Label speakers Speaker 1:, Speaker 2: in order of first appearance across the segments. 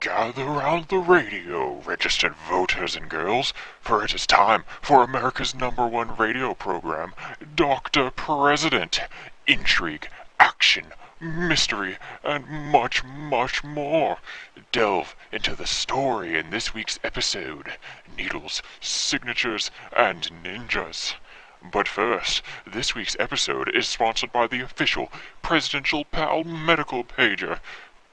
Speaker 1: Gather round the radio, registered voters and girls, for it is time for America's #1 radio program, Dr. President. Intrigue, action, mystery, and much, much more. Delve into the story in this week's episode, Needles, Signatures, and Ninjas. But first, this week's episode is sponsored by the official Presidential Pal Medical Pager.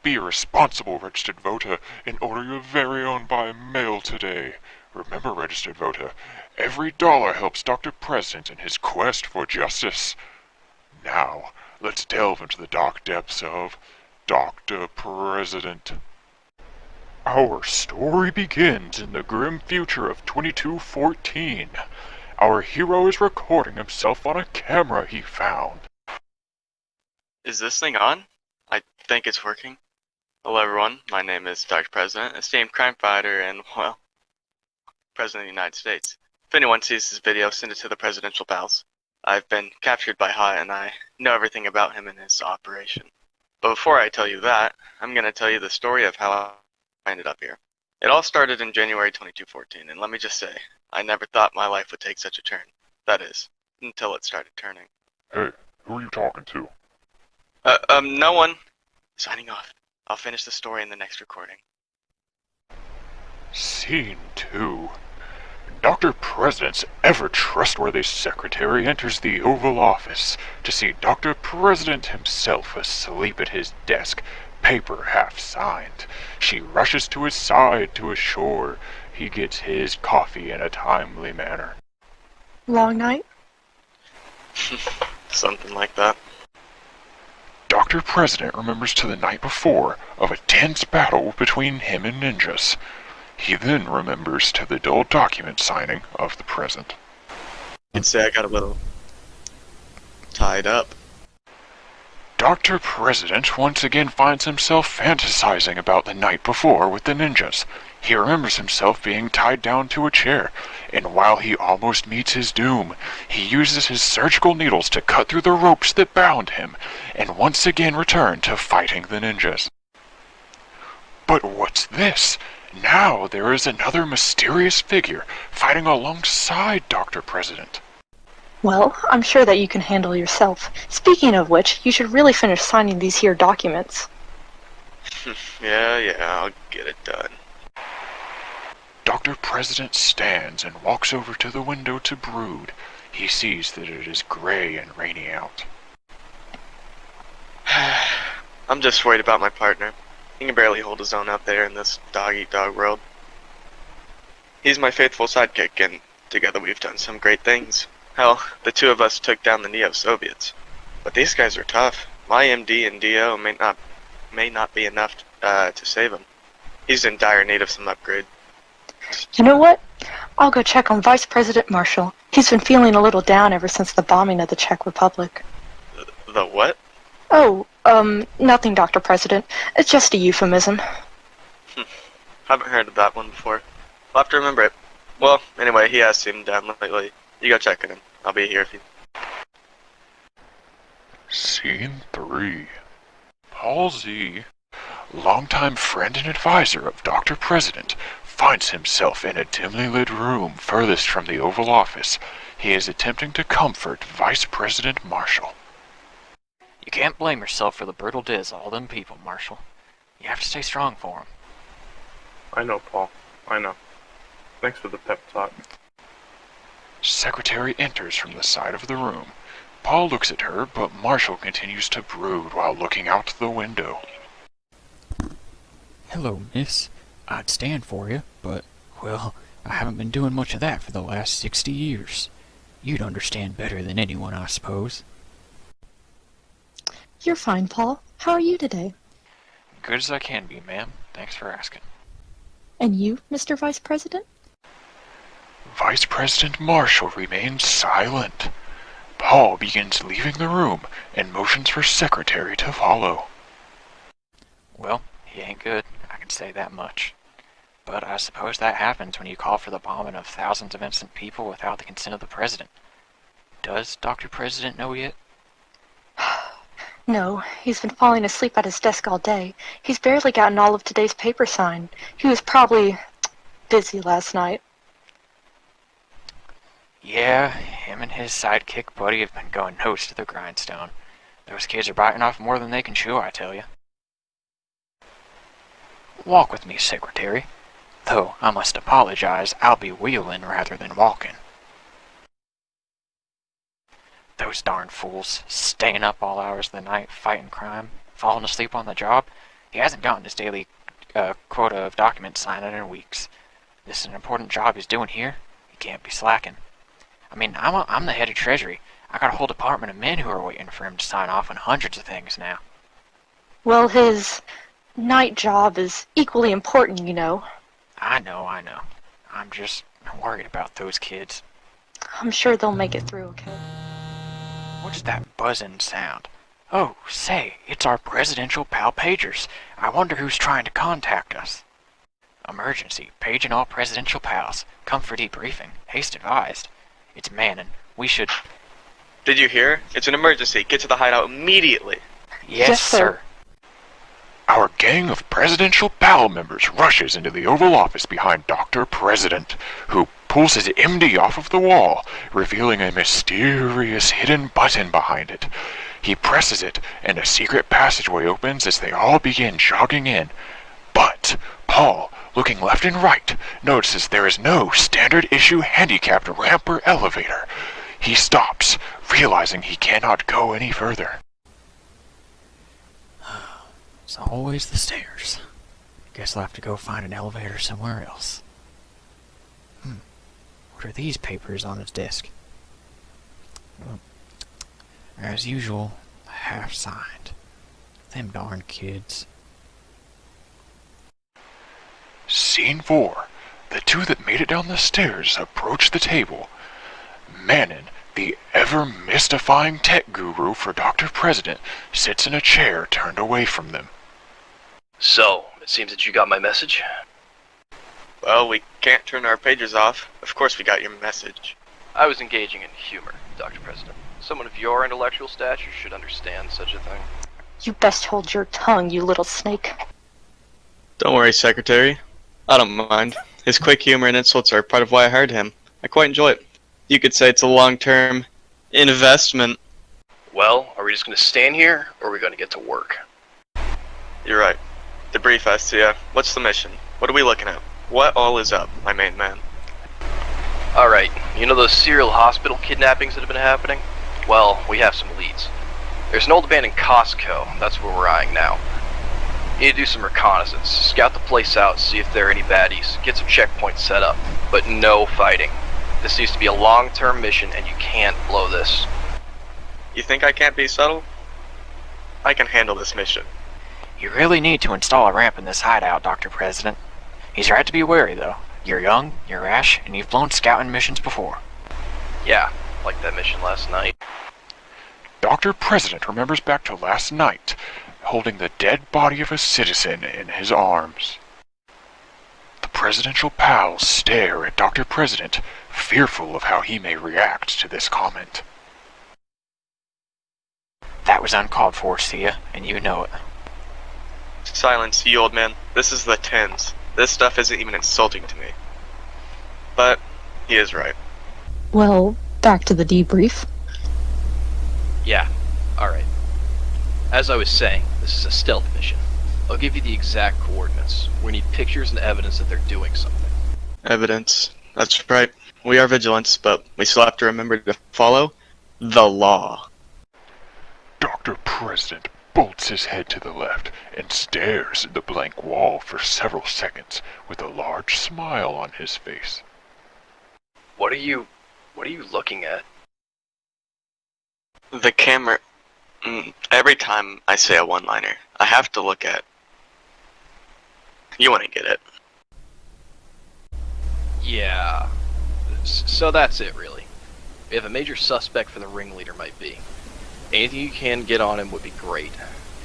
Speaker 1: Be a responsible registered voter and order your very own by mail today. Remember, registered voter, every dollar helps Dr. President in his quest for justice. Now, let's delve into the dark depths of Dr. President. Our story begins in the grim future of 2214. Our hero is recording himself on a camera he found.
Speaker 2: Is this thing on? I think it's working. Hello everyone, my name is Dr. President, esteemed crime fighter, and, well, President of the United States. If anyone sees this video, send it to the Presidential Pals. I've been captured by Foote, and I know everything about him and his operation. But before I tell you that, I'm going to tell you the story of how I ended up here. It all started in January 2214, and let me just say, I never thought my life would take such a turn. That is, until it started turning.
Speaker 1: Hey, who are you talking to?
Speaker 2: No one. Signing off. I'll finish the story in the next recording.
Speaker 1: Scene 2. Dr. President's ever-trustworthy secretary enters the Oval Office to see Dr. President himself asleep at his desk, paper half signed. She rushes to his side to assure he gets his coffee in a timely manner.
Speaker 3: Long night?
Speaker 2: Something like that.
Speaker 1: Dr. President remembers to the night before of a tense battle between him and ninjas. He then remembers to the dull document signing of the present.
Speaker 2: You'd say I got a little tied up.
Speaker 1: Dr. President once again finds himself fantasizing about the night before with the ninjas. He remembers himself being tied down to a chair, and while he almost meets his doom, he uses his surgical needles to cut through the ropes that bound him, and once again return to fighting the ninjas. But what's this? Now there is another mysterious figure fighting alongside Dr. President.
Speaker 3: Well, I'm sure that you can handle yourself. Speaking of which, you should really finish signing these here documents.
Speaker 2: Yeah, I'll get it done.
Speaker 1: Dr. President stands and walks over to the window to brood. He sees that it is gray and rainy out.
Speaker 2: I'm just worried about my partner. He can barely hold his own out there in this dog-eat-dog world. He's my faithful sidekick, and together we've done some great things. Hell, the two of us took down the Neo-Soviets. But these guys are tough. My MD and DO may not be enough to save him. He's in dire need of some upgrade.
Speaker 3: You know what? I'll go check on Vice President Marshall. He's been feeling a little down ever since the bombing of the Czech Republic.
Speaker 2: The what?
Speaker 3: Oh, nothing, Dr. President. It's just a euphemism.
Speaker 2: Haven't heard of that one before. I'll have to remember it. Well, anyway, he has seemed down lately. You go check on him. I'll be here if you...
Speaker 1: Scene 3. Paul Z., longtime friend and advisor of Dr. President, finds himself in a dimly lit room furthest from the Oval Office. He is attempting to comfort Vice President Marshall.
Speaker 4: You can't blame yourself for the brutal diz of all them people, Marshall. You have to stay strong for 'em.
Speaker 5: I know, Paul. I know. Thanks for the pep talk.
Speaker 1: Secretary enters from the side of the room. Paul looks at her, but Marshall continues to brood while looking out the window.
Speaker 6: Hello, miss. I'd stand for you, but, well, I haven't been doing much of that for the last 60 years. You'd understand better than anyone, I suppose.
Speaker 3: You're fine, Paul. How are you today?
Speaker 4: Good as I can be, ma'am. Thanks for asking.
Speaker 3: And you, Mr. Vice President?
Speaker 1: Vice President Marshall remains silent. Paul begins leaving the room and motions for Secretary to follow.
Speaker 4: Well, he ain't good, I can say that much. But I suppose that happens when you call for the bombing of thousands of innocent people without the consent of the President. Does Dr. President know yet?
Speaker 3: No, he's been falling asleep at his desk all day. He's barely gotten all of today's papers signed. He was probably busy last night.
Speaker 4: Yeah, him and his sidekick buddy have been going nose to the grindstone. Those kids are biting off more than they can chew, I tell you. Walk with me, Secretary. Though, I must apologize, I'll be wheeling rather than walking. Those darn fools, staying up all hours of the night, fighting crime, falling asleep on the job. He hasn't gotten his daily quota of documents signed in weeks. This is an important job he's doing here. He can't be slacking. I mean, I'm the head of Treasury. I got a whole department of men who are waiting for him to sign off on hundreds of things now.
Speaker 3: Well, his night job is equally important, you know.
Speaker 4: I know. I'm just worried about those kids.
Speaker 3: I'm sure they'll make it through okay.
Speaker 4: What's that buzzing sound? Oh, say, it's our presidential pal pagers. I wonder who's trying to contact us. Emergency. Paging all presidential pals. Come for debriefing. Haste advised. It's Manning. We should...
Speaker 2: Did you hear? It's an emergency. Get to the hideout immediately.
Speaker 4: Yes, sir.
Speaker 1: Our gang of presidential pal members rushes into the Oval Office behind Dr. President, who pulls his MD off of the wall, revealing a mysterious hidden button behind it. He presses it, and a secret passageway opens as they all begin jogging in. But Paul, looking left and right, notices there is no standard issue handicapped ramp or elevator. He stops, realizing he cannot go any further.
Speaker 6: It's always the stairs. Guess I'll have to go find an elevator somewhere else. What are these papers on his desk? Well, as usual, half signed. Them darn kids.
Speaker 1: Scene 4. The two that made it down the stairs approach the table. Manning, the ever-mystifying tech guru for Dr. President, sits in a chair turned away from them.
Speaker 7: So, it seems that you got my message.
Speaker 2: Well, we can't turn our pagers off. Of course we got your message.
Speaker 7: I was engaging in humor, Dr. President. Someone of your intellectual stature should understand such a thing.
Speaker 3: You best hold your tongue, you little snake.
Speaker 2: Don't worry, Secretary. I don't mind. His quick humor and insults are part of why I hired him. I quite enjoy it. You could say it's a long-term investment.
Speaker 7: Well, are we just going to stand here, or are we going to get to work?
Speaker 2: You're right. Debrief us, yeah. What's the mission? What are we looking at? What all is up, my main man?
Speaker 7: Alright, you know those serial hospital kidnappings that have been happening? Well, we have some leads. There's an old abandoned Costco, that's where we're eyeing now. You need to do some reconnaissance, scout the place out, see if there are any baddies, get some checkpoints set up, but no fighting. This needs to be a long-term mission and you can't blow this.
Speaker 2: You think I can't be subtle? I can handle this mission.
Speaker 4: You really need to install a ramp in this hideout, Dr. President. He's right to be wary, though. You're young, you're rash, and you've blown scouting missions before.
Speaker 7: Yeah, like that mission last night.
Speaker 1: Dr. President remembers back to last night, holding the dead body of a citizen in his arms. The presidential pals stare at Dr. President, fearful of how he may react to this comment.
Speaker 4: That was uncalled for, Sia, and you know it.
Speaker 2: Silence, you old man. This is the tens. This stuff isn't even insulting to me. But he is right.
Speaker 3: Well, back to the debrief.
Speaker 7: Yeah, alright. As I was saying, this is a stealth mission. I'll give you the exact coordinates. We need pictures and evidence that they're doing something.
Speaker 2: Evidence. That's right. We are vigilant, but we still have to remember to follow the law.
Speaker 1: Dr. President bolts his head to the left and stares at the blank wall for several seconds with a large smile on his face.
Speaker 7: What are you looking at?
Speaker 2: The camera... Every time I say a one-liner, I have to look at... You want to get it.
Speaker 7: Yeah. So that's it, really. We have a major suspect for the ringleader might be. Anything you can get on him would be great.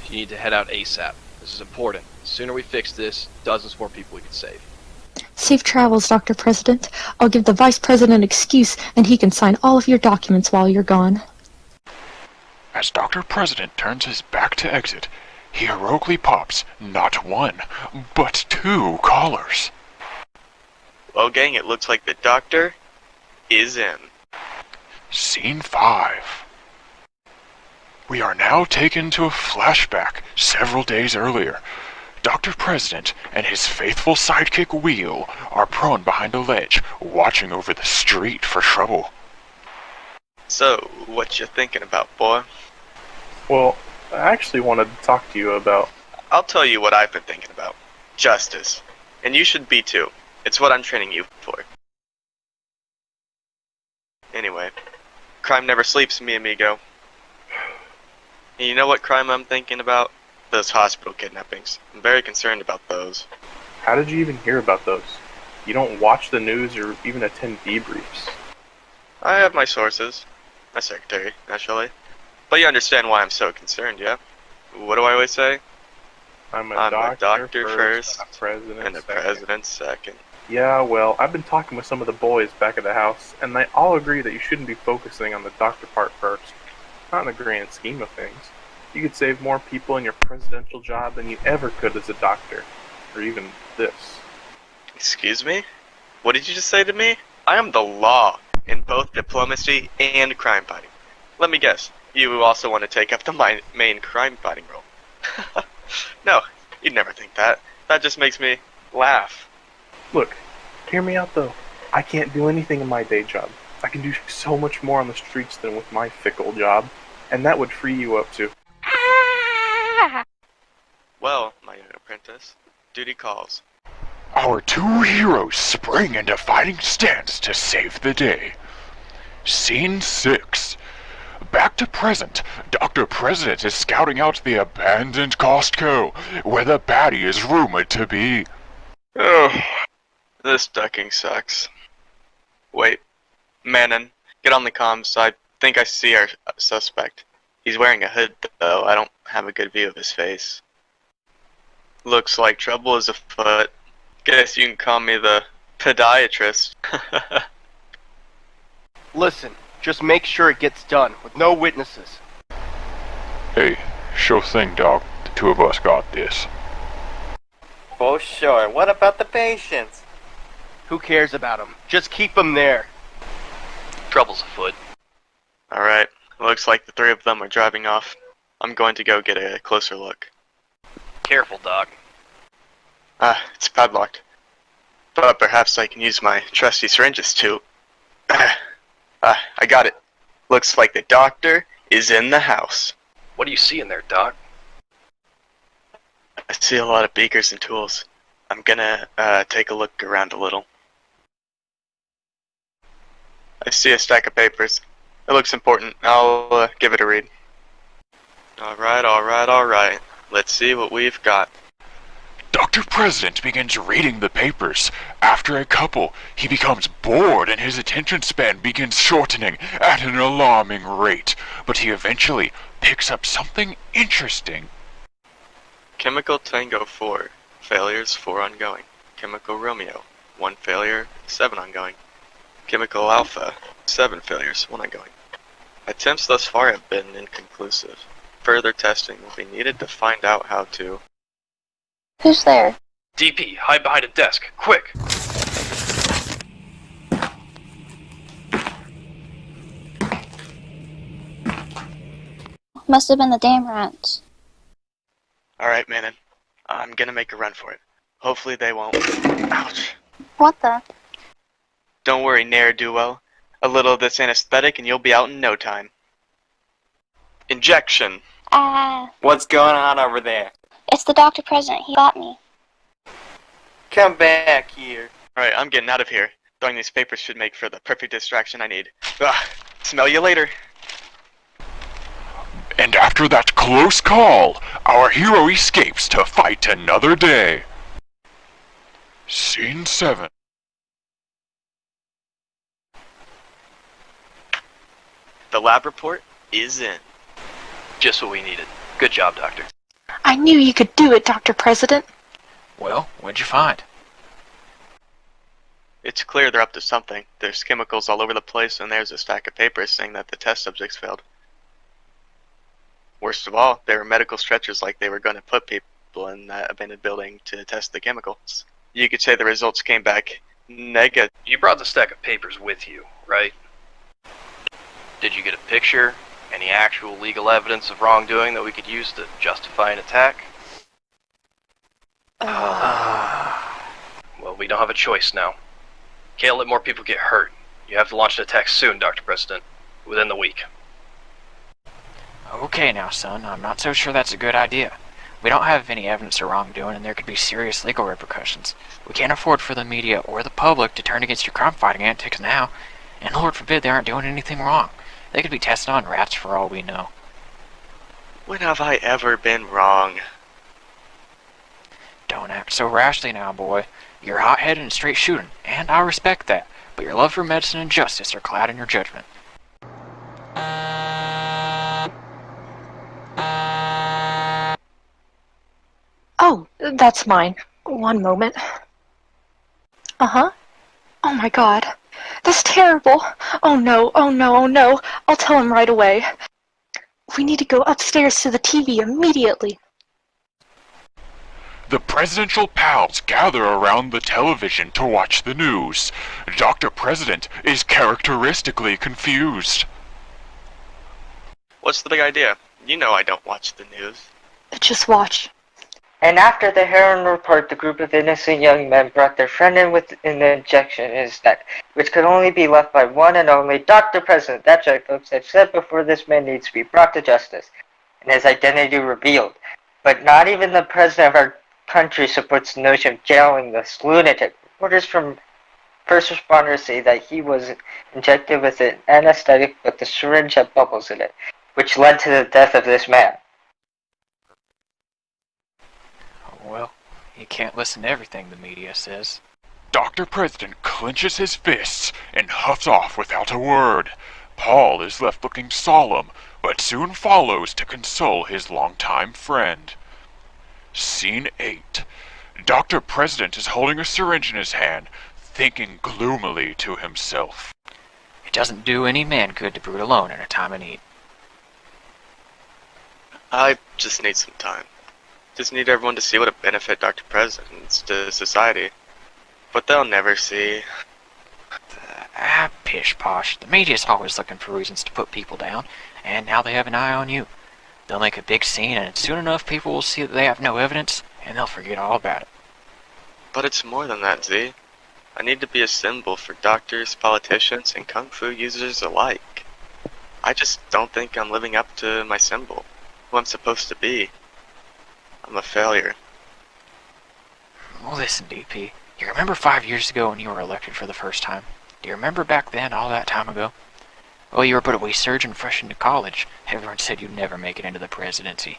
Speaker 7: You need to head out ASAP. This is important. The sooner we fix this, dozens more people we could save.
Speaker 3: Safe travels, Dr. President. I'll give the Vice President an excuse, and he can sign all of your documents while you're gone.
Speaker 1: As Dr. President turns his back to exit, he heroically pops not one, but two collars.
Speaker 2: Well, gang, it looks like the doctor is in.
Speaker 1: Scene 5. We are now taken to a flashback several days earlier. Dr. President and his faithful sidekick Wheel are prone behind a ledge, watching over the street for trouble.
Speaker 2: So, what you thinking about, boy?
Speaker 5: Well, I actually wanted to talk to you about.
Speaker 2: I'll tell you what I've been thinking about. Justice. And you should be too. It's what I'm training you for. Anyway, crime never sleeps, mi amigo. And you know what crime I'm thinking about? Those hospital kidnappings. I'm very concerned about those.
Speaker 5: How did you even hear about those? You don't watch the news or even attend debriefs.
Speaker 2: I have my sources. My secretary, naturally. But you understand why I'm so concerned, yeah? What do I always say?
Speaker 5: I'm a
Speaker 2: doctor
Speaker 5: doctor
Speaker 2: first,
Speaker 5: and a president
Speaker 2: And the
Speaker 5: second.
Speaker 2: president second.
Speaker 5: Yeah, well, I've been talking with some of the boys back at the house, and they all agree that you shouldn't be focusing on the doctor part first. Not in the grand scheme of things. You could save more people in your presidential job than you ever could as a doctor. Or even this.
Speaker 2: Excuse me? What did you just say to me? I am the law in both diplomacy and crime fighting. Let me guess, you also want to take up the main crime fighting role. No, you'd never think that. That just makes me laugh.
Speaker 5: Look, hear me out though. I can't do anything in my day job. I can do so much more on the streets than with my fickle job, and that would free you up to.
Speaker 2: Well, my young apprentice, duty calls.
Speaker 1: Our two heroes spring into fighting stance to save the day. Scene 6. Back to present, Dr. President is scouting out the abandoned Costco, where the baddie is rumored to be.
Speaker 2: Oh, this ducking sucks. Wait, Manon, get on the comms. I think I see our suspect. He's wearing a hood, though. I don't have a good view of his face. Looks like trouble is afoot. Guess you can call me the podiatrist.
Speaker 8: Listen, just make sure it gets done, with no witnesses.
Speaker 1: Hey, sure thing, Doc. The two of us got this.
Speaker 9: For sure. What about the patients?
Speaker 8: Who cares about them? Just keep them there.
Speaker 7: Trouble's afoot.
Speaker 2: Alright, looks like the three of them are driving off. I'm going to go get a closer look.
Speaker 7: Careful, Doc.
Speaker 2: It's padlocked. But perhaps I can use my trusty syringes to... I got it. Looks like the doctor is in the house.
Speaker 7: What do you see in there, Doc?
Speaker 2: I see a lot of beakers and tools. I'm gonna take a look around a little. I see a stack of papers. It looks important. I'll give it a read. Alright. Let's see what we've got.
Speaker 1: Dr. President begins reading the papers. After a couple, he becomes bored and his attention span begins shortening at an alarming rate. But he eventually picks up something interesting.
Speaker 2: Chemical Tango 4. Failures 4 ongoing. Chemical Romeo. 1 failure, 7 ongoing. Chemical Alpha. 7 failures, 1 ongoing. Attempts thus far have been inconclusive. Further testing will be needed to find out how to...
Speaker 3: Who's there?
Speaker 7: DP, hide behind a desk, quick!
Speaker 10: Must have been the damn rats.
Speaker 2: Alright, Manon. I'm gonna make a run for it. Hopefully they won't... Ouch.
Speaker 10: What the?
Speaker 2: Don't worry, ne'er-do-well. A little of this anesthetic and you'll be out in no time. Injection.
Speaker 9: What's going on over there?
Speaker 10: It's the Dr. President. He got me.
Speaker 9: Come back here.
Speaker 2: Alright, I'm getting out of here. Throwing these papers should make for the perfect distraction I need. Smell you later.
Speaker 1: And after that close call, our hero escapes to fight another day. Scene 7.
Speaker 2: The lab report is in.
Speaker 7: Just what we needed. Good job, Doctor.
Speaker 3: I knew you could do it, Dr. President.
Speaker 4: Well, what'd you find?
Speaker 2: It's clear they're up to something. There's chemicals all over the place, and there's a stack of papers saying that the test subjects failed. Worst of all, there were medical stretchers like they were going to put people in that abandoned building to test the chemicals. You could say the results came back negative.
Speaker 7: You brought the stack of papers with you, right? Did you get a picture? Any actual legal evidence of wrongdoing that we could use to justify an attack? Well, we don't have a choice now. Can't let more people get hurt. You have to launch an attack soon, Dr. President. Within the week.
Speaker 4: Okay now, son, I'm not so sure that's a good idea. We don't have any evidence of wrongdoing, and there could be serious legal repercussions. We can't afford for the media or the public to turn against your crime-fighting antics now. And Lord forbid they aren't doing anything wrong. They could be tested on rats for all we know.
Speaker 2: When have I ever been wrong?
Speaker 4: Don't act so rashly now, boy. You're hot-headed and straight-shooting, and I respect that. But your love for medicine and justice are clouding your judgment.
Speaker 3: Oh, that's mine. One moment. Uh-huh. Oh my god. That's terrible. Oh no, oh no, oh no. I'll tell him right away. We need to go upstairs to the TV immediately.
Speaker 1: The presidential pals gather around the television to watch the news. Dr. President is characteristically confused.
Speaker 2: What's the big idea? You know I don't watch the news.
Speaker 3: Just watch.
Speaker 11: And after the harrowing report, the group of innocent young men brought their friend in with an injection in his neck, which could only be left by one and only Dr. President. That's right, folks. I've said before, this man needs to be brought to justice and his identity revealed. But not even the president of our country supports the notion of jailing this lunatic. Reporters from first responders say that he was injected with an anesthetic but the syringe had bubbles in it, which led to the death of this man.
Speaker 4: Well, you can't listen to everything the media says.
Speaker 1: Dr. President clenches his fists and huffs off without a word. Paul is left looking solemn, but soon follows to console his longtime friend. Scene 8. Dr. President is holding a syringe in his hand, thinking gloomily to himself.
Speaker 4: It doesn't do any man good to brood alone in a time of need.
Speaker 2: I just need some time. Just need everyone to see what a benefit Dr. President's to society. But they'll never see.
Speaker 4: Pish posh. The media's always looking for reasons to put people down, and now they have an eye on you. They'll make a big scene, and soon enough people will see that they have no evidence, and they'll forget all about it.
Speaker 2: But it's more than that, Z. I need to be a symbol for doctors, politicians, and kung fu users alike. I just don't think I'm living up to my symbol, who I'm supposed to be. I'm a failure.
Speaker 4: Well, listen, DP. You remember 5 years ago when you were elected for the first time? Do you remember back then, all that time ago? Well, you were but a wee surgeon fresh into college. Everyone said you'd never make it into the presidency.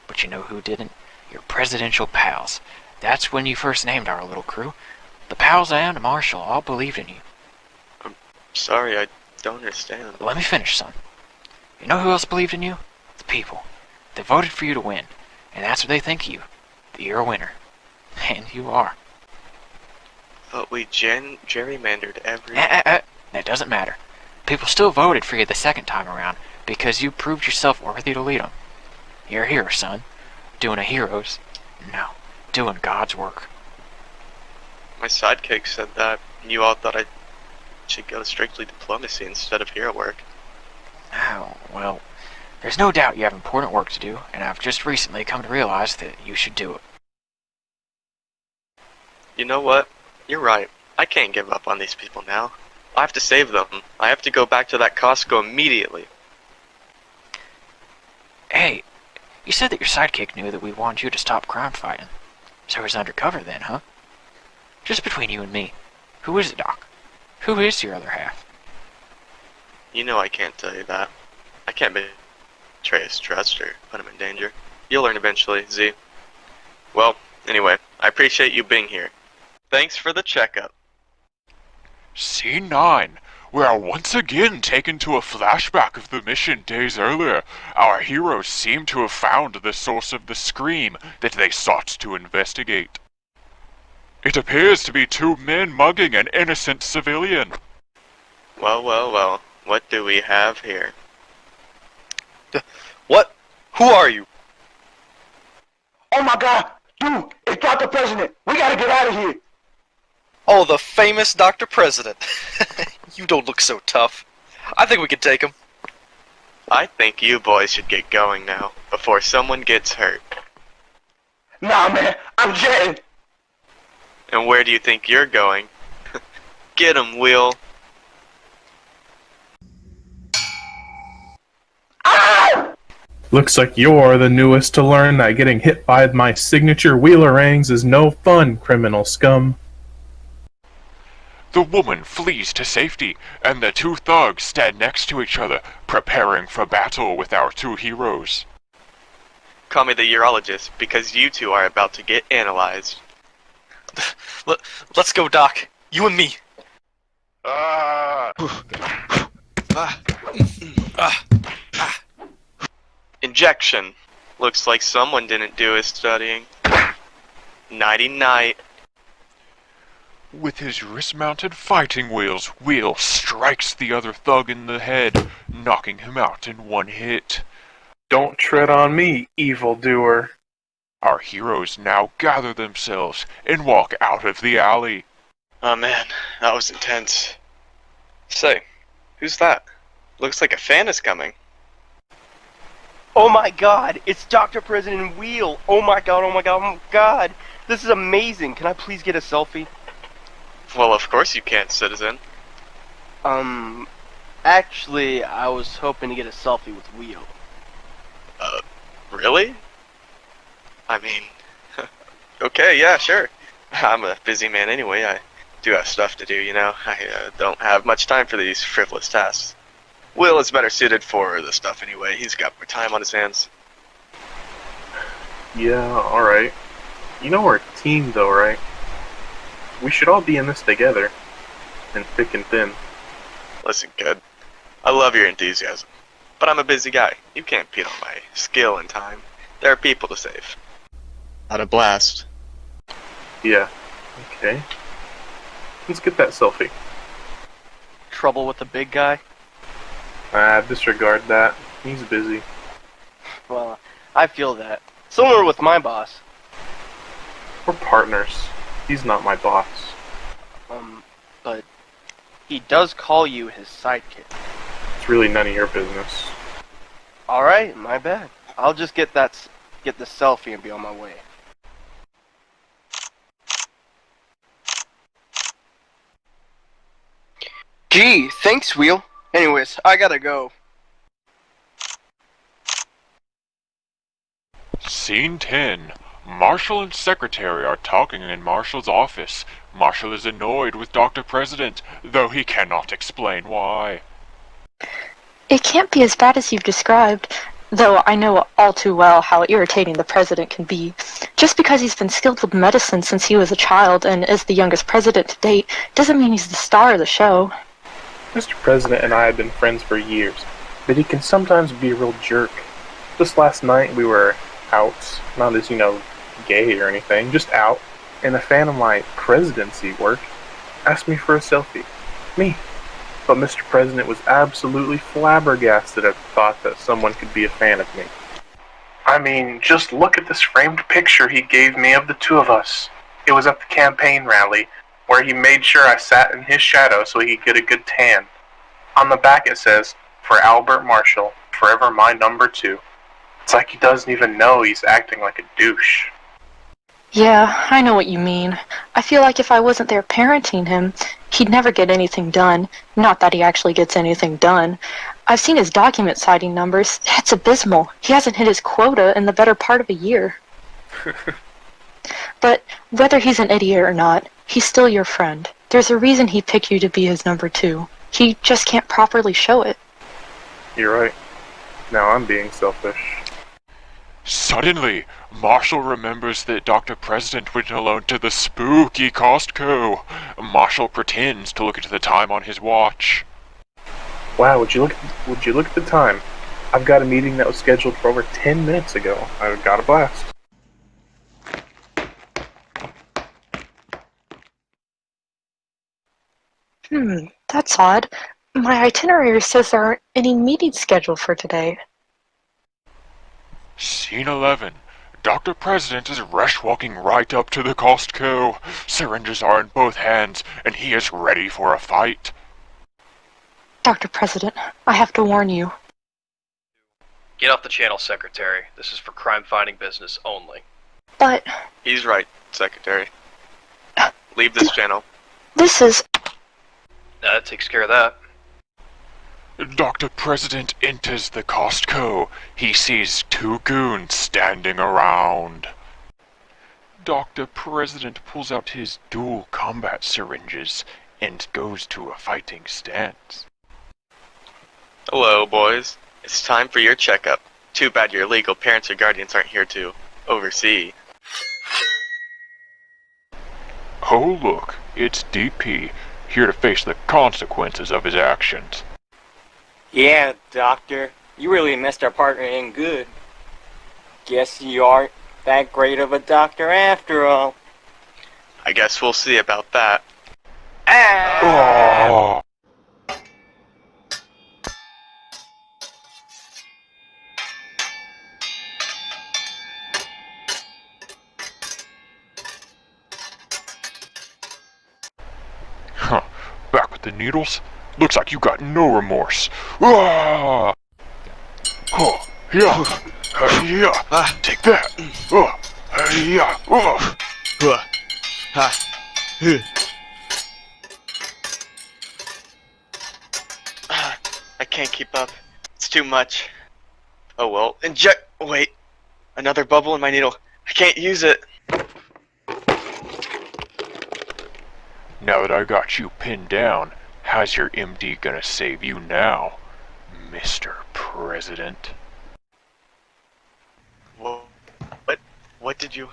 Speaker 4: But you know who didn't? Your presidential pals. That's when you first named our little crew. The pals and Marshall all believed in you.
Speaker 2: I'm sorry, I don't understand.
Speaker 4: Let me finish, son. You know who else believed in you? The people. They voted for you to win. And that's what they think of you. That you're a winner. And you are.
Speaker 2: But we gerrymandered every...
Speaker 4: That doesn't matter. People still voted for you the second time around because you proved yourself worthy to lead them. You're a hero, son. Doing a hero's... No, doing God's work.
Speaker 2: My sidekick said that. You all thought I should go strictly diplomacy instead of hero work.
Speaker 4: Oh, well... There's no doubt you have important work to do, and I've just recently come to realize that you should do it.
Speaker 2: You know what? You're right. I can't give up on these people now. I have to save them. I have to go back to that Costco immediately.
Speaker 4: Hey, you said that your sidekick knew that we wanted you to stop crime fighting. So he's undercover then, huh? Just between you and me, who is it, Doc? Who is your other half?
Speaker 2: You know I can't tell you that. I can't betray his trust or put him in danger. You'll learn eventually, Z. Well, anyway, I appreciate you being here. Thanks for the checkup.
Speaker 1: Scene 9. We are once again taken to a flashback of the mission days earlier. Our heroes seem to have found the source of the scream that they sought to investigate. It appears to be two men mugging an innocent civilian.
Speaker 2: Well, well, well. What do we have here?
Speaker 8: What?
Speaker 7: Who are you?
Speaker 8: Oh my god! Dude, it's Dr. President! We gotta get out of here!
Speaker 7: Oh, the famous Dr. President. You don't look so tough. I think we can take him.
Speaker 2: I think you boys should get going now, before someone gets hurt.
Speaker 8: Nah, man, I'm jetting!
Speaker 2: And where do you think you're going? Get him, Will.
Speaker 5: Looks like you're the newest to learn that getting hit by my signature wheelerangs is no fun, criminal scum.
Speaker 1: The woman flees to safety, and the two thugs stand next to each other, preparing for battle with our two heroes.
Speaker 2: Call me the urologist, because you two are about to get analyzed.
Speaker 7: Let's go, Doc. You and me.
Speaker 2: Injection. Looks like someone didn't do his studying. Nighty-night.
Speaker 1: With his wrist-mounted fighting wheels, Will strikes the other thug in the head, knocking him out in one hit.
Speaker 5: Don't tread on me, evildoer.
Speaker 1: Our heroes now gather themselves and walk out of the alley.
Speaker 2: Oh man, that was intense. Say, who's that? Looks like a fan is coming.
Speaker 8: Oh my god, it's Dr. President Wheel! Oh my god, oh my god, oh my god! This is amazing! Can I please get a selfie?
Speaker 2: Well, of course you can, citizen.
Speaker 8: Actually, I was hoping to get a selfie with Wheel.
Speaker 2: Really? I mean, okay, yeah, sure. I'm a busy man anyway. I do have stuff to do, you know. I don't have much time for these frivolous tasks. Will is better suited for the stuff anyway. He's got more time on his hands.
Speaker 5: Yeah, alright. You know we're a team though, right? We should all be in this together. And thick and thin.
Speaker 2: Listen, kid. I love your enthusiasm. But I'm a busy guy. You can't beat on my skill and time. There are people to save. Not a blast.
Speaker 5: Yeah. Okay. Let's get that selfie.
Speaker 8: Trouble with the big guy?
Speaker 5: Disregard that. He's busy.
Speaker 8: Well, I feel that. Similar with my boss.
Speaker 5: We're partners. He's not my boss.
Speaker 8: But he does call you his sidekick.
Speaker 5: It's really none of your business.
Speaker 8: Alright, my bad. I'll just get the selfie and be on my way. Gee, thanks, Wheel. Anyways, I gotta go.
Speaker 1: Scene 10. Marshall and Secretary are talking in Marshall's office. Marshall is annoyed with Dr. President, though he cannot explain why.
Speaker 3: It can't be as bad as you've described, though I know all too well how irritating the president can be. Just because he's been skilled with medicine since he was a child and is the youngest president to date doesn't mean he's the star of the show.
Speaker 5: Mr. President and I have been friends for years, but he can sometimes be a real jerk. Just last night we were out, not as, gay or anything, just out, and a fan of my presidency work asked me for a selfie. Me. But Mr. President was absolutely flabbergasted at the thought that someone could be a fan of me. I mean, just look at this framed picture he gave me of the two of us. It was at the campaign rally, where he made sure I sat in his shadow so he could get a good tan. On the back it says, "For Albert Marshall, forever my number 2. It's like he doesn't even know he's acting like a douche.
Speaker 3: Yeah, I know what you mean. I feel like if I wasn't there parenting him, he'd never get anything done. Not that he actually gets anything done. I've seen his document citing numbers. It's abysmal. He hasn't hit his quota in the better part of a year. But whether he's an idiot or not, he's still your friend. There's a reason he picked you to be his number 2. He just can't properly show it.
Speaker 5: You're right. Now I'm being selfish.
Speaker 1: Suddenly, Marshall remembers that Dr. President went alone to the spooky Costco. Marshall pretends to look at the time on his watch.
Speaker 5: Wow, would you look at the time? I've got a meeting that was scheduled for over 10 minutes ago. I've got a blast.
Speaker 3: That's odd. My itinerary says there aren't any meetings scheduled for today.
Speaker 1: Scene 11. Dr. President is rush walking right up to the Costco. Syringes are in both hands, and he is ready for a fight.
Speaker 3: Dr. President, I have to warn you.
Speaker 7: Get off the channel, Secretary. This is for crime-fighting business only.
Speaker 3: But
Speaker 2: He's right, Secretary. Leave this channel.
Speaker 3: this is...
Speaker 7: That takes care of that.
Speaker 1: Dr. President enters the Costco. He sees two goons standing around. Dr. President pulls out his dual combat syringes and goes to a fighting stance.
Speaker 2: Hello, boys. It's time for your checkup. Too bad your legal parents or guardians aren't here to oversee.
Speaker 1: Oh look, it's DP, here to face the consequences of his actions.
Speaker 9: Yeah, Doctor. You really messed our partner in good. Guess you aren't that great of a doctor after all.
Speaker 2: I guess we'll see about that.
Speaker 1: Oh. Huh, back with the needles? Looks like you got no remorse. Ah! Oh, yeah. Yeah. Take that. Yeah.
Speaker 2: I can't keep up. It's too much. Oh well. Inject. Wait. Another bubble in my needle. I can't use it.
Speaker 1: Now that I got you pinned down, how's your MD gonna save you now, Mr. President?
Speaker 2: Whoa. What did you...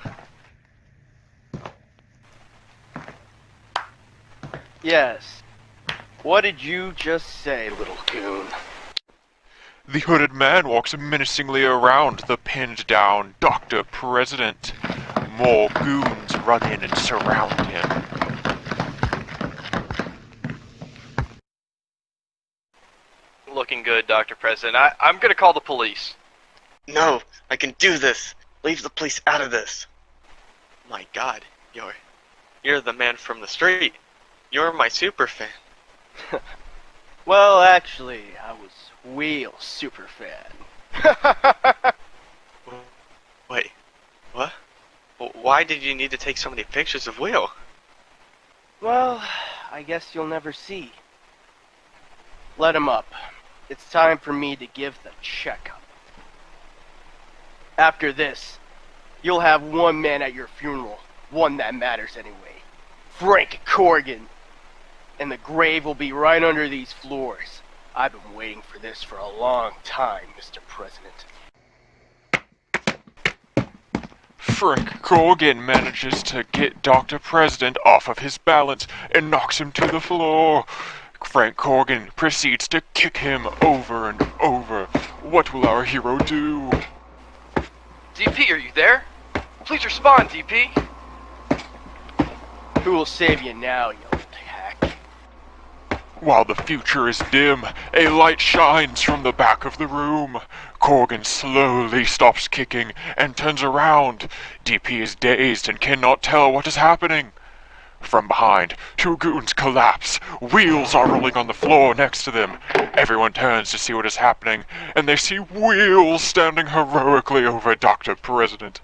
Speaker 8: Yes. What did you just say, little goon?
Speaker 1: The hooded man walks menacingly around the pinned down Dr. President. More goons run in and surround him.
Speaker 7: Looking good, Dr. President. I'm gonna call the police.
Speaker 2: No, I can do this. Leave the police out of this. My God, you're the man from the street. You're my super fan.
Speaker 8: Well, actually, I was real super fan.
Speaker 2: Wait, what? Why did you need to take so many pictures of Will?
Speaker 8: Well, I guess you'll never see. Let him up. It's time for me to give the checkup. After this, you'll have one man at your funeral. One that matters anyway. Frank Corrigan. And the grave will be right under these floors. I've been waiting for this for a long time, Mr. President.
Speaker 1: Frank Corrigan manages to get Dr. President off of his balance and knocks him to the floor. Frank Corrigan proceeds to kick him over and over. What will our hero do?
Speaker 7: DP, are you there? Please respond, DP.
Speaker 8: Who will save you now, you old hack?
Speaker 1: While the future is dim, a light shines from the back of the room. Corrigan slowly stops kicking and turns around. DP is dazed and cannot tell what is happening. From behind, two goons collapse. Wheels are rolling on the floor next to them. Everyone turns to see what is happening, and they see Wheels standing heroically over Dr. President.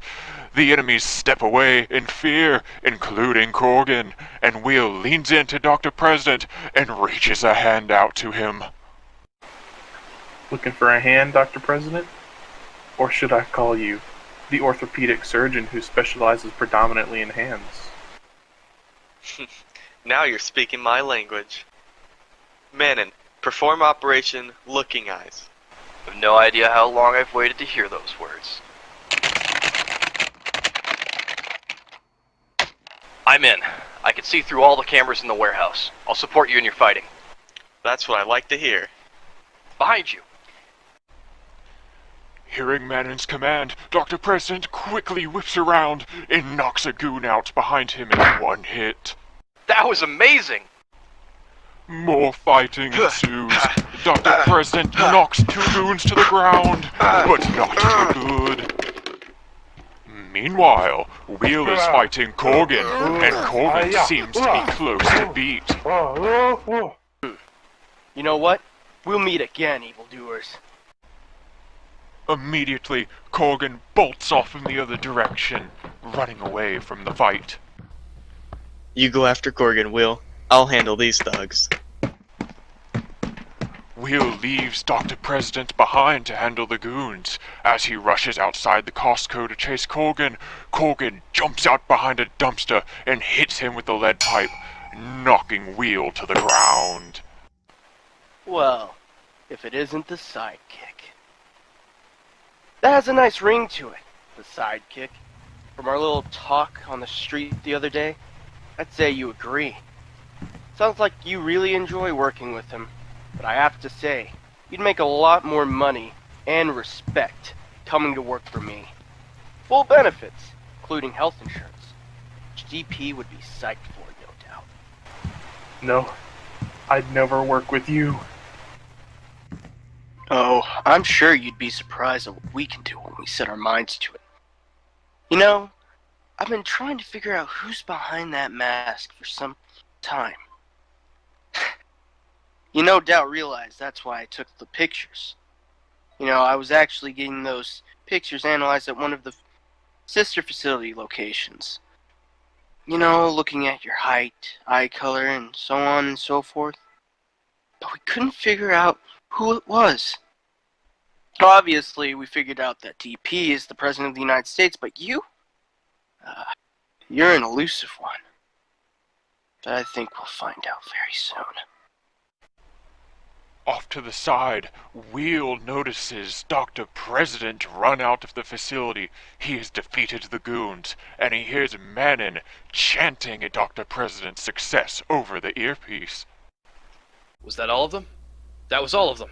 Speaker 1: The enemies step away in fear, including Corrigan, and Wheel leans into Dr. President and reaches a hand out to him.
Speaker 5: Looking for a hand, Dr. President? Or should I call you the orthopedic surgeon who specializes predominantly in hands?
Speaker 2: Now you're speaking my language. Manon, perform Operation Looking Eyes.
Speaker 7: I have no idea how long I've waited to hear those words. I'm in. I can see through all the cameras in the warehouse. I'll support you in your fighting.
Speaker 2: That's what I like to hear.
Speaker 7: Behind you.
Speaker 1: Hearing Manon's command, Dr. President quickly whips around and knocks a goon out behind him in one hit.
Speaker 7: That was amazing!
Speaker 1: More fighting ensues. Dr. President knocks two goons to the ground, but not for good. Meanwhile, Wheel is fighting Corgan, and Corgan seems to be close to beat.
Speaker 8: You know what? We'll meet again, evildoers.
Speaker 1: Immediately, Corgan bolts off in the other direction, running away from the fight.
Speaker 2: You go after Corgan, Will. I'll handle these thugs.
Speaker 1: Wheel leaves Dr. President behind to handle the goons. As he rushes outside the Costco to chase Corgan, Corgan jumps out behind a dumpster and hits him with the lead pipe, knocking Wheel to the ground.
Speaker 8: Well, if it isn't the sidekick. That has a nice ring to it, the sidekick. From our little talk on the street the other day, I'd say you agree. Sounds like you really enjoy working with him. But I have to say, you'd make a lot more money and respect coming to work for me. Full benefits, including health insurance, which DP would be psyched for, no doubt.
Speaker 5: No, I'd never work with you.
Speaker 8: Oh, I'm sure you'd be surprised at what we can do when we set our minds to it. You know, I've been trying to figure out who's behind that mask for some time. You no doubt realize that's why I took the pictures. You know, I was actually getting those pictures analyzed at one of the sister facility locations. You know, looking at your height, eye color, and so on and so forth. But we couldn't figure out who it was. Obviously, we figured out that DP is the President of the United States, but you? You're an elusive one. But I think we'll find out very soon.
Speaker 1: Off to the side, Wheel notices Dr. President run out of the facility. He has defeated the goons, and he hears Manon chanting at Dr. President's success over the earpiece.
Speaker 12: Was that all of them? That was all of them.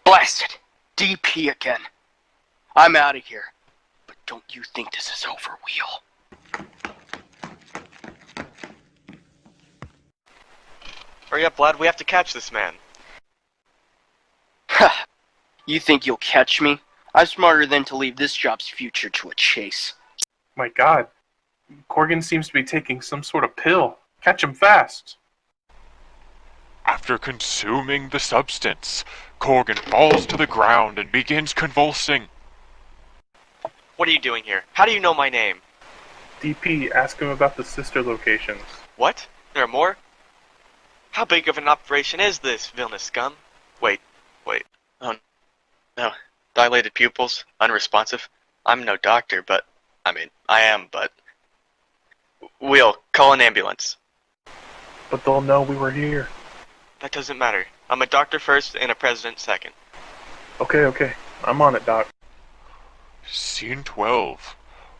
Speaker 8: Blast it! DP again. I'm out of here. But don't you think this is over, Wheel?
Speaker 2: Hurry up, lad. We have to catch this man.
Speaker 8: You think you'll catch me? I'm smarter than to leave this job's future to a chase.
Speaker 5: My God, Corgan seems to be taking some sort of pill. Catch him fast.
Speaker 1: After consuming the substance, Corgan falls to the ground and begins convulsing.
Speaker 2: What are you doing here? How do you know my name?
Speaker 5: DP, ask him about the sister locations.
Speaker 2: What? There are more? How big of an operation is this, villainous scum? Wait. Oh, no. Dilated pupils, unresponsive. I'm no doctor, but... I am, but... Wheel, call an ambulance.
Speaker 5: But they'll know we were here.
Speaker 2: That doesn't matter. I'm a doctor first and a president second.
Speaker 5: Okay. I'm on it, Doc.
Speaker 1: Scene 12.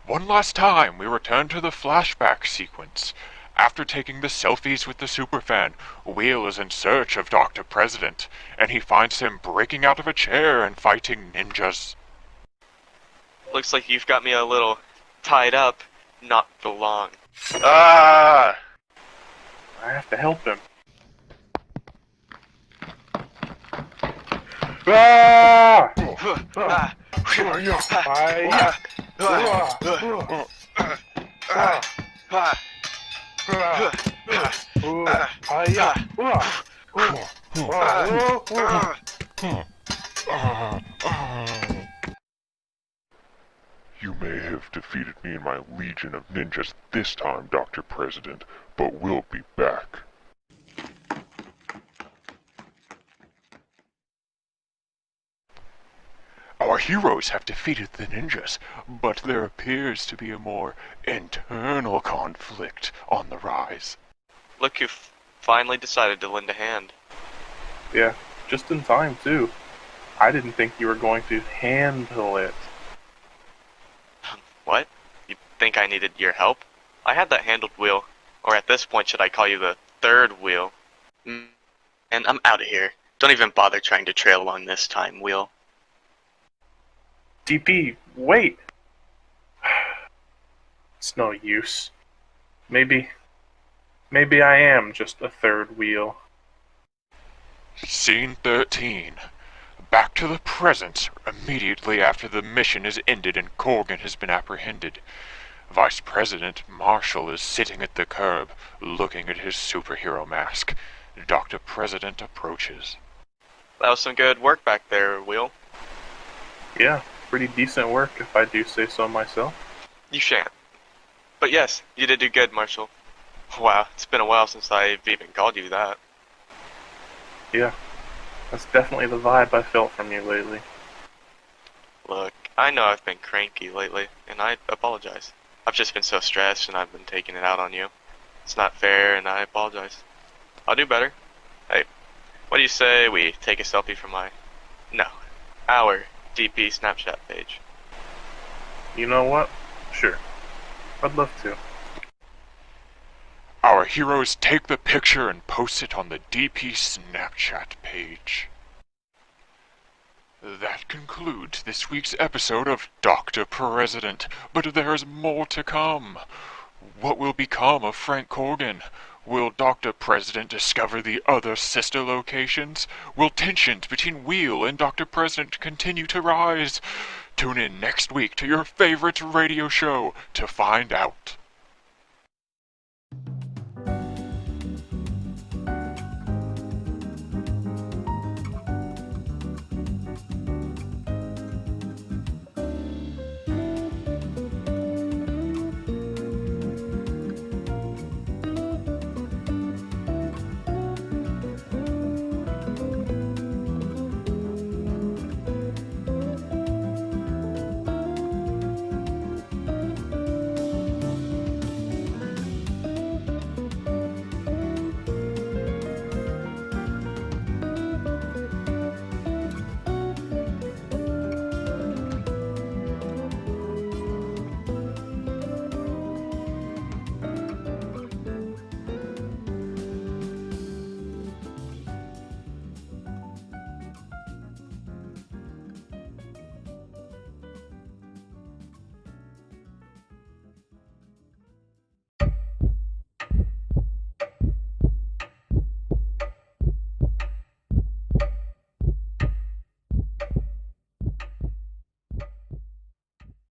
Speaker 1: One last time, we return to the flashback sequence. After taking the selfies with the superfan, Wheel is in search of Dr. President, and he finds him breaking out of a chair and fighting ninjas.
Speaker 2: Looks like you've got me a little tied up, not for long.
Speaker 5: I have to help him.
Speaker 1: You may have defeated me and my legion of ninjas this time, Dr. President, but we'll be back. Our heroes have defeated the ninjas, but there appears to be a more internal conflict on the rise.
Speaker 2: Look who finally decided to lend a hand.
Speaker 5: Yeah, just in time, too. I didn't think you were going to handle it.
Speaker 2: What? You think I needed your help? I had that handled, Wheel. Or at this point, should I call you the third Wheel? And I'm out of here. Don't even bother trying to trail along this time, Wheel.
Speaker 5: DP, wait! It's no use. Maybe I am just a third wheel.
Speaker 1: Scene 13. back to the present immediately after the mission is ended and Corgan has been apprehended. Vice President Marshall is sitting at the curb, looking at his superhero mask. Dr. President approaches.
Speaker 2: That was some good work back there, Will.
Speaker 5: Yeah, pretty decent work if I do say so myself.
Speaker 2: You shan't. But yes, you did do good, Marshall. Wow, it's been a while since I've even called you that.
Speaker 5: Yeah, that's definitely the vibe I felt from you lately.
Speaker 2: Look, I know I've been cranky lately, and I apologize. I've just been so stressed and I've been taking it out on you. It's not fair and I apologize. I'll do better. Hey, what do you say we take a selfie from our DP Snapchat page?
Speaker 5: You know what? Sure. I'd love to.
Speaker 1: Our heroes take the picture and post it on the DP Snapchat page. That concludes this week's episode of Dr. President, but there's more to come. What will become of Frank Corgan? Will Dr. President discover the other sister locations? Will tensions between Wheel and Dr. President continue to rise? Tune in next week to your favorite radio show to find out.